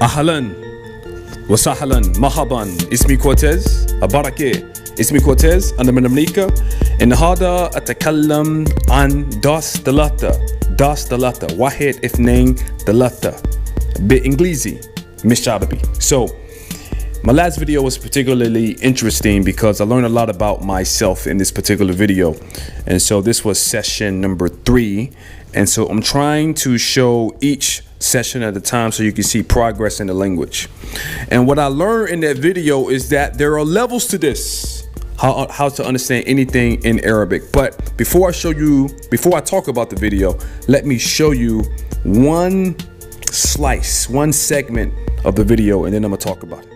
أهلا وسهلا مرحبا اسمي كورتيز أبارك اسمي كورتيز أنا من أمريكا النهاردة أتكلم عن داس ثلاثة واحد اثنين ثلاثة بالإنجليزي مش عربي. So my last video was particularly interesting because I learned a lot about myself in this particular video, and so this was session number 3, and so I'm trying to show each session at a time so you can see progress in the language. And what I learned in that video is that there are levels to this, how to understand anything in Arabic. But before I talk about the video, let me show you one segment of the video, and then I'm gonna talk about it.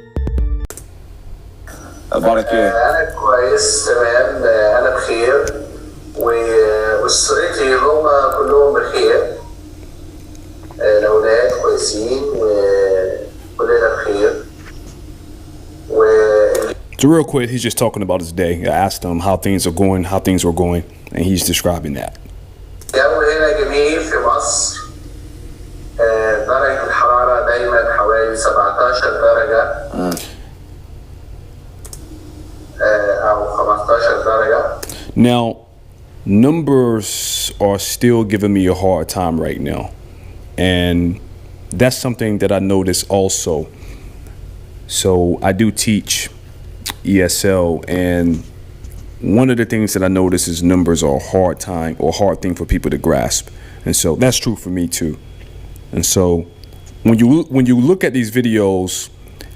أخبارك إيه؟ أنا كويس تمام، أنا بخير وأسرتي هم كلهم بخير، الأولاد كويسين وكلنا بخير. So real quick, he's just talking about his day. I asked him how things were going, and he's describing that. الجو هنا جميل في مصر، درجة الحرارة دايما حوالي 17 درجة. Now, numbers are still giving me a hard time right now, and that's something that I notice also. So I do teach ESL, and one of the things that I notice is numbers are a hard thing for people to grasp, and so that's true for me too. And so when you look at these videos,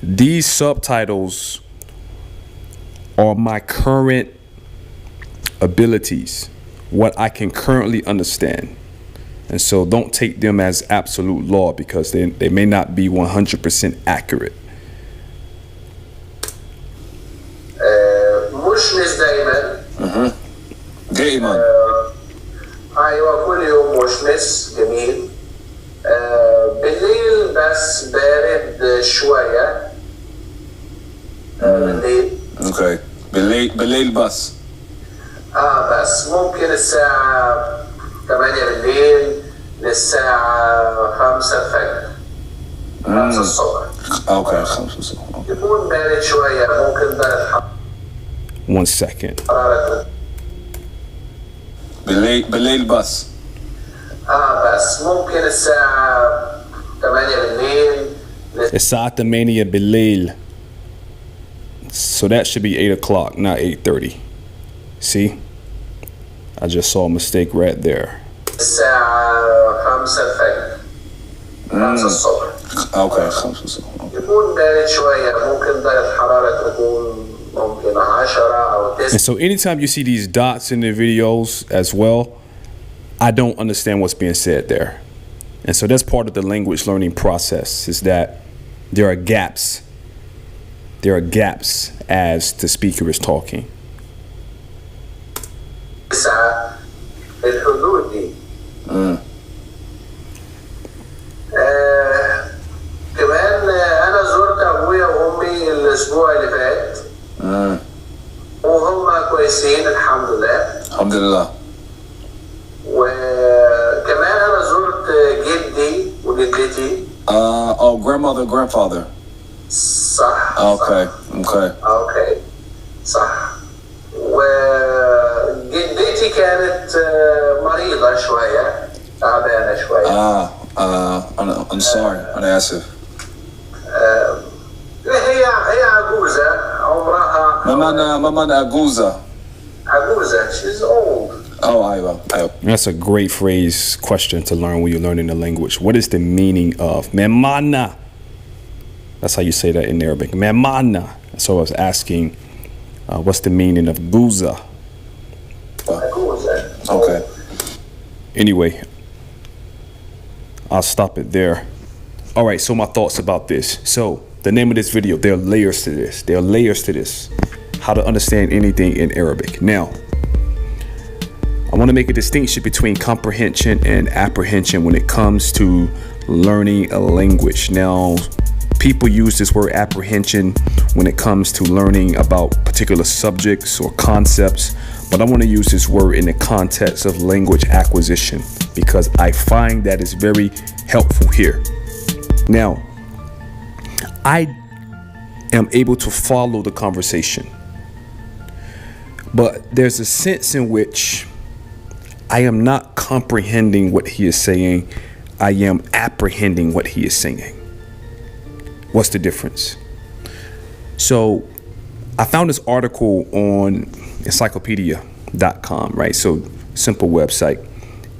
these subtitles are my current abilities, what I can currently understand. And so don't take them as absolute law because they may not be 100% accurate. مش دايما. دائما. ايوه كل يوم مشمس جميل. بالليل بس بارد شوية. بالليل. اوكي. بالليل بس. بس ممكن الساعة 8 بالليل للساعة 5 الفجر. 5 الصبح. اوكي 5 الصبح. يكون بارد شوية، ممكن درجة 1 second. بالليل بس. بس ممكن الساعة 8 بالليل. الساعة 8 بالليل. So that should be 8 o'clock, not 8:30. See? I just saw a mistake right there. الساعة 5 الفجر. 5 الصبح. اوكي 5 الصبح. يكون بارد شوية، ممكن درجة الحرارة تكون ممكن 10 أو 9. And so anytime you see these dots in the videos as well, I don't understand what's being said there. And so that's part of the language learning process, is that there are gaps. There are gaps as the speaker is talking. الحدود دي. كمان أنا زرت أبويا وأمي الأسبوع اللي فات. وهم كويسين الحمد لله. الحمد لله. وكمان أنا زرت جدي وجدتي. Grandmother, grandfather. صح. اوكي. صح. وجدتي كانت مريضة شوية، تعبانة شوية. I'm sorry. أنا آسف. هي عجوزة عمرها. ماما عجوزة. She's old. أيوة. That's a great question to learn when you're learning the language. What is the meaning of memana? That's how you say that in Arabic. Memana. So I was asking, what's the meaning of guza? Okay. Anyway, I'll stop it there. All right, so my thoughts about this. So the name of this video, there are layers to this. How to understand anything in Arabic. Now, I want to make a distinction between comprehension and apprehension when it comes to learning a language. Now, people use this word apprehension when it comes to learning about particular subjects or concepts, but I want to use this word in the context of language acquisition because I find that it's very helpful here. Now, I am able to follow the conversation. But there's a sense in which I am not comprehending what he is saying. I am apprehending what he is saying. What's the difference? So I found this article on encyclopedia.com, right? So simple website.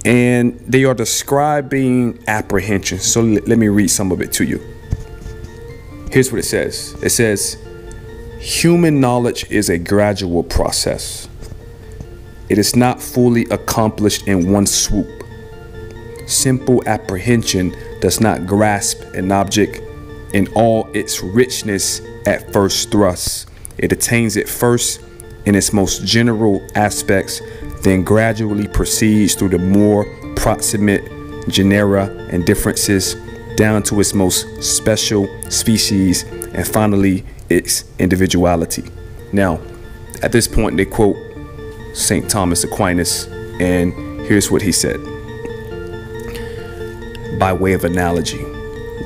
And they are describing apprehension. So let me read some of it to you. Here's what it says. It says, human knowledge is a gradual process. It is not fully accomplished in one swoop. Simple apprehension does not grasp an object in all its richness at first thrust. It attains it first in its most general aspects, then gradually proceeds through the more proximate genera and differences down to its most special species, and finally its individuality. Now, at this point, they quote St. Thomas Aquinas, and here's what he said. By way of analogy,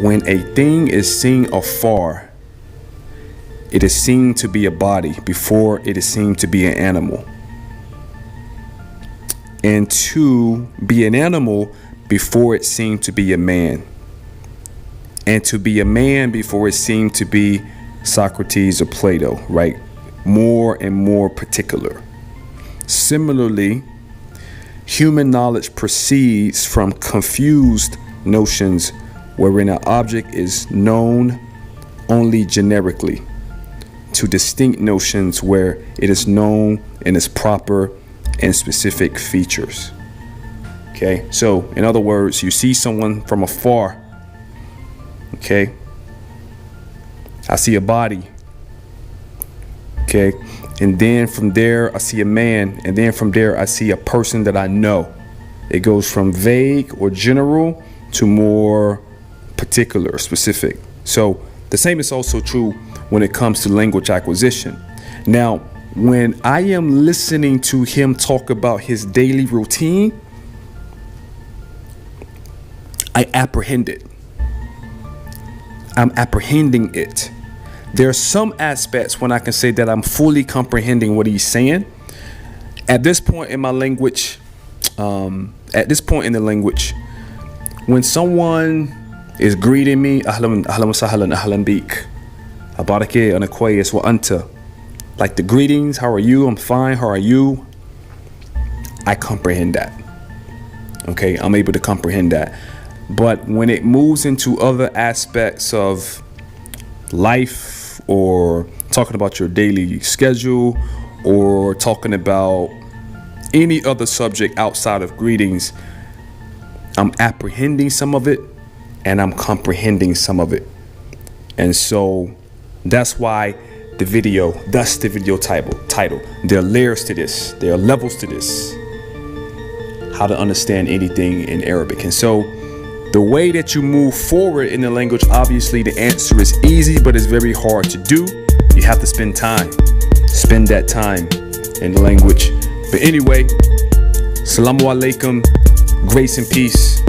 when a thing is seen afar, it is seen to be a body before it is seen to be an animal. And to be an animal before it seemed to be a man. And to be a man before it seemed to be Socrates or Plato, right? More and more particular. Similarly, human knowledge proceeds from confused notions wherein an object is known only generically, to distinct notions where it is known in its proper and specific features. Okay, so in other words, you see someone from afar. Okay, I see a body. Okay, and then from there I see a man, and then from there I see a person that I know. It goes from vague or general to more particular, specific. So the same is also true when it comes to language acquisition. Now, when I am listening to him talk about his daily routine, I apprehend it. I'm apprehending it. There are some aspects when I can say that I'm fully comprehending what he's saying. At this point in my language, when someone is greeting me, ahlan wa sahlan, ahlan bik, abarake ana kwayes wa anta, like the greetings, how are you? I'm fine, how are you? I comprehend that. Okay, I'm able to comprehend that. But when it moves into other aspects of life, or talking about your daily schedule, or talking about any other subject outside of greetings, I'm apprehending some of it and I'm comprehending some of it. And so that's why the video title. There are layers to this. There are levels to this. How to understand anything in Arabic. And so the way that you move forward in the language, obviously the answer is easy, but it's very hard to do. You have to spend that time in the language. But anyway, Assalamu alaikum, grace and peace.